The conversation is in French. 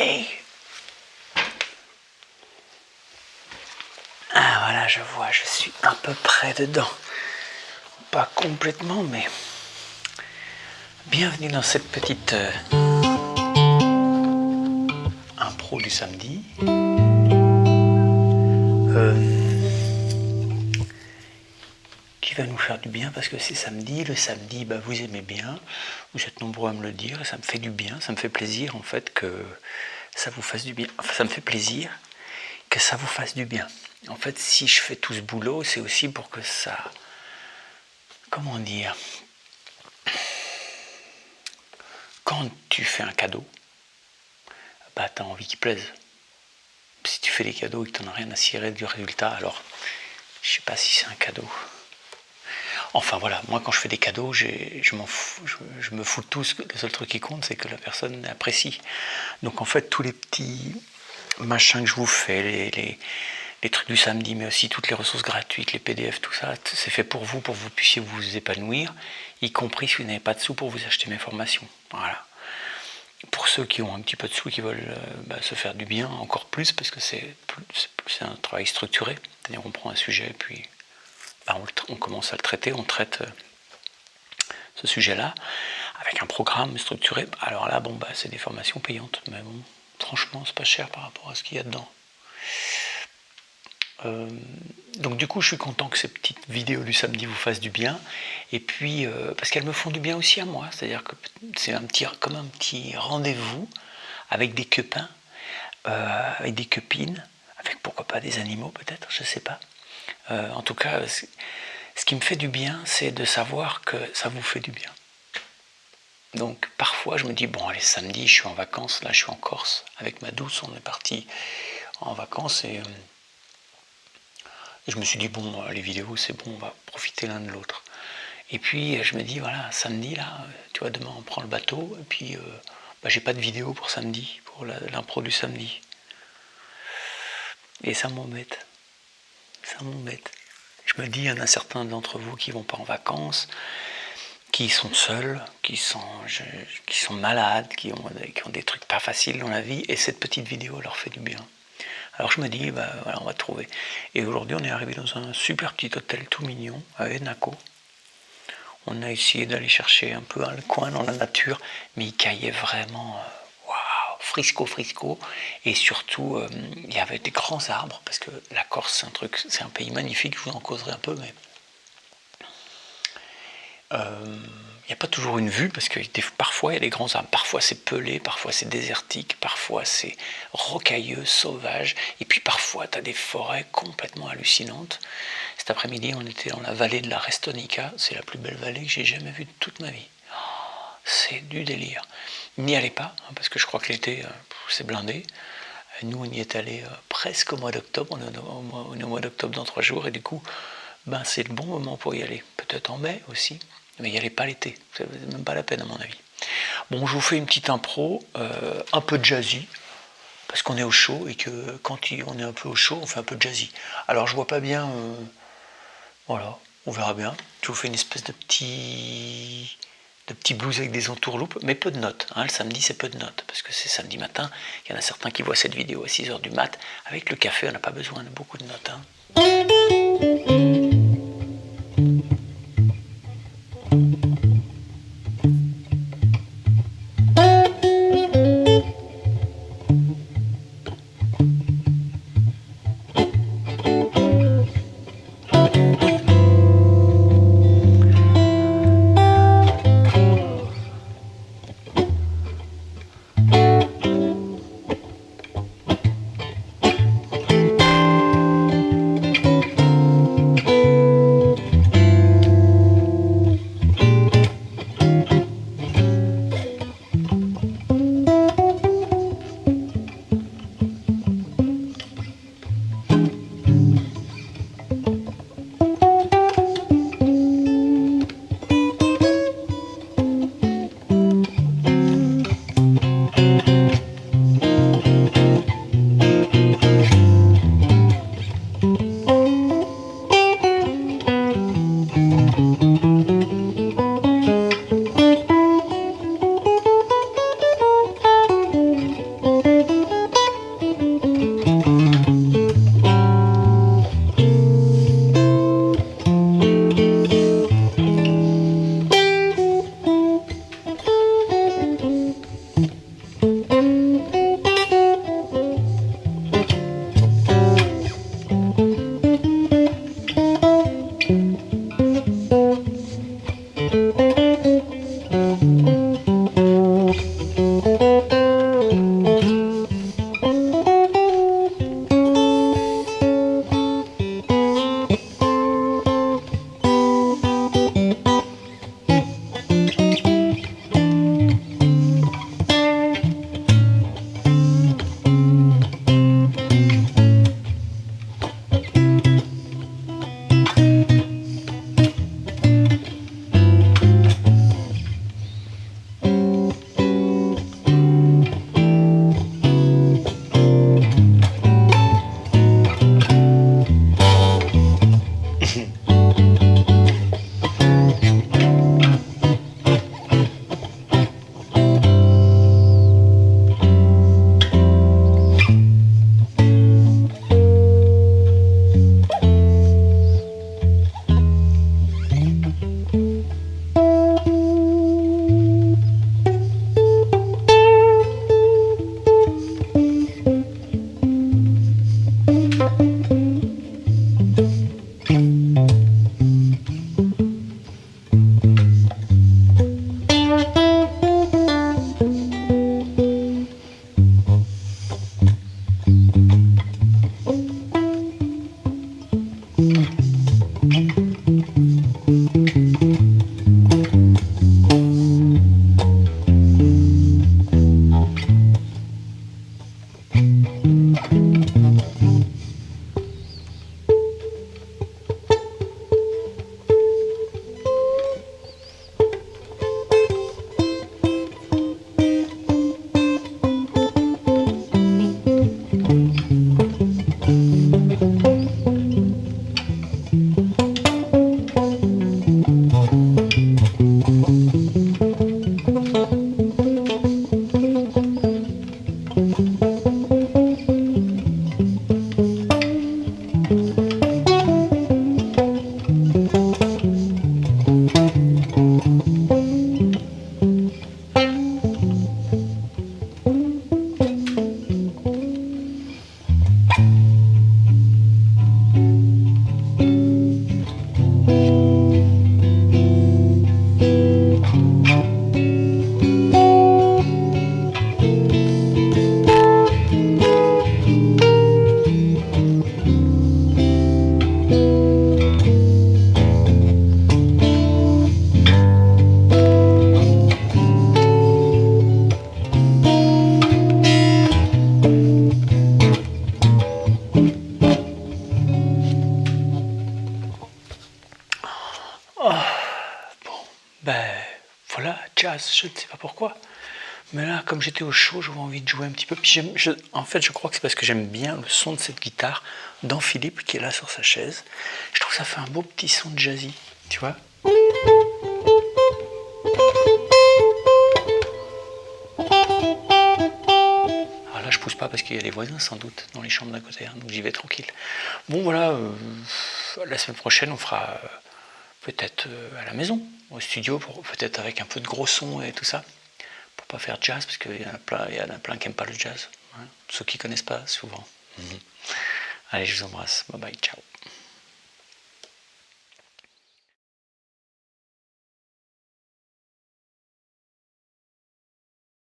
Hey! Ah voilà, je vois, je suis à peu près dedans. Pas complètement, mais bienvenue dans cette petite impro du samedi. Qui va nous faire du bien parce que c'est samedi. Le samedi, vous aimez bien, vous êtes nombreux à me le dire et ça me fait du bien, ça me fait plaisir en fait que ça vous fasse du bien. Enfin, ça me fait plaisir que ça vous fasse du bien. En fait, si je fais tout ce boulot, c'est aussi pour que ça... Comment dire? Quand tu fais un cadeau, t'as envie qu'il plaise. Si tu fais des cadeaux et que tu n'en as rien à cirer du résultat, alors je sais pas si c'est un cadeau. Enfin voilà, moi quand je fais des cadeaux, je me fous de tout. Le seul truc qui compte, c'est que la personne apprécie. Donc en fait, tous les petits machins que je vous fais, les trucs du samedi, mais aussi toutes les ressources gratuites, les PDF, tout ça, c'est fait pour que vous puissiez vous épanouir, y compris si vous n'avez pas de sous pour vous acheter mes formations. Voilà. Pour ceux qui ont un petit peu de sous, qui veulent se faire du bien encore plus, parce que c'est un travail structuré. C'est-à-dire on prend un sujet, puis on commence à le traiter, on traite ce sujet-là avec un programme structuré. Alors là, c'est des formations payantes, mais bon, franchement, c'est pas cher par rapport à ce qu'il y a dedans. Donc du coup, je suis content que ces petites vidéos du samedi vous fassent du bien, et puis parce qu'elles me font du bien aussi à moi. C'est-à-dire que c'est comme un petit rendez-vous avec des copains, avec des copines, avec pourquoi pas des animaux peut-être, je sais pas. En tout cas, ce qui me fait du bien, c'est de savoir que ça vous fait du bien. Donc parfois je me dis, bon allez, samedi je suis en vacances, là je suis en Corse, avec ma douce, on est parti en vacances, et je me suis dit, bon, les vidéos c'est bon, on va profiter l'un de l'autre. Et puis je me dis, voilà, samedi là, tu vois, demain on prend le bateau, et puis j'ai pas de vidéo pour samedi, pour l'impro du samedi. Et ça m'embête. Je me dis, il y en a certains d'entre vous qui vont pas en vacances, qui sont seuls, qui sont malades, qui ont des trucs pas faciles dans la vie, et cette petite vidéo leur fait du bien. Alors je me dis, voilà, on va trouver. Et aujourd'hui, on est arrivé dans un super petit hôtel tout mignon, à Enaco. On a essayé d'aller chercher un peu un coin dans la nature, mais il caillait vraiment, frisco. Et surtout, il y avait des grands arbres, parce que la Corse, c'est un pays magnifique, je vous en causerai un peu, mais il n'y a pas toujours une vue, parce que parfois il y a des grands arbres, parfois c'est pelé, parfois c'est désertique, parfois c'est rocailleux, sauvage, et puis parfois tu as des forêts complètement hallucinantes. Cet après-midi on était dans la vallée de la Restonica, c'est la plus belle vallée que j'ai jamais vue de toute ma vie. C'est du délire. N'y allez pas, parce que je crois que l'été c'est blindé. Nous on y est allé presque au mois d'octobre, on est au mois d'octobre dans 3 jours, et du coup c'est le bon moment pour y aller, peut-être en mai aussi. Mais n'y allez pas l'été, c'est même pas la peine à mon avis. Bon, je vous fais une petite impro, un peu jazzy, parce qu'on est au chaud, et que quand on est un peu au chaud, on fait un peu jazzy. Alors je vois pas bien, voilà, on verra bien. Je vous fais une espèce de petit blues avec des entourloupes, mais peu de notes. Le samedi, c'est peu de notes, parce que c'est samedi matin. Il y en a certains qui voient cette vidéo à 6h du mat. Avec le café, on n'a pas besoin de beaucoup de notes. jazz, je ne sais pas pourquoi. Mais là, comme j'étais au chaud, j'avais envie de jouer un petit peu. Puis en fait, je crois que c'est parce que j'aime bien le son de cette guitare dans Philippe qui est là sur sa chaise. Je trouve que ça fait un beau petit son de jazzy, tu vois. Alors là, je pousse pas parce qu'il y a les voisins sans doute dans les chambres d'à côté, hein, donc j'y vais tranquille. Bon voilà, la semaine prochaine, on fera peut-être à la maison, au studio, peut-être avec un peu de gros son et tout ça. Pour pas faire jazz, parce qu'il y en a plein qui n'aiment pas le jazz. Hein. Ceux qui connaissent pas, souvent. Allez, je vous embrasse. Bye bye, ciao.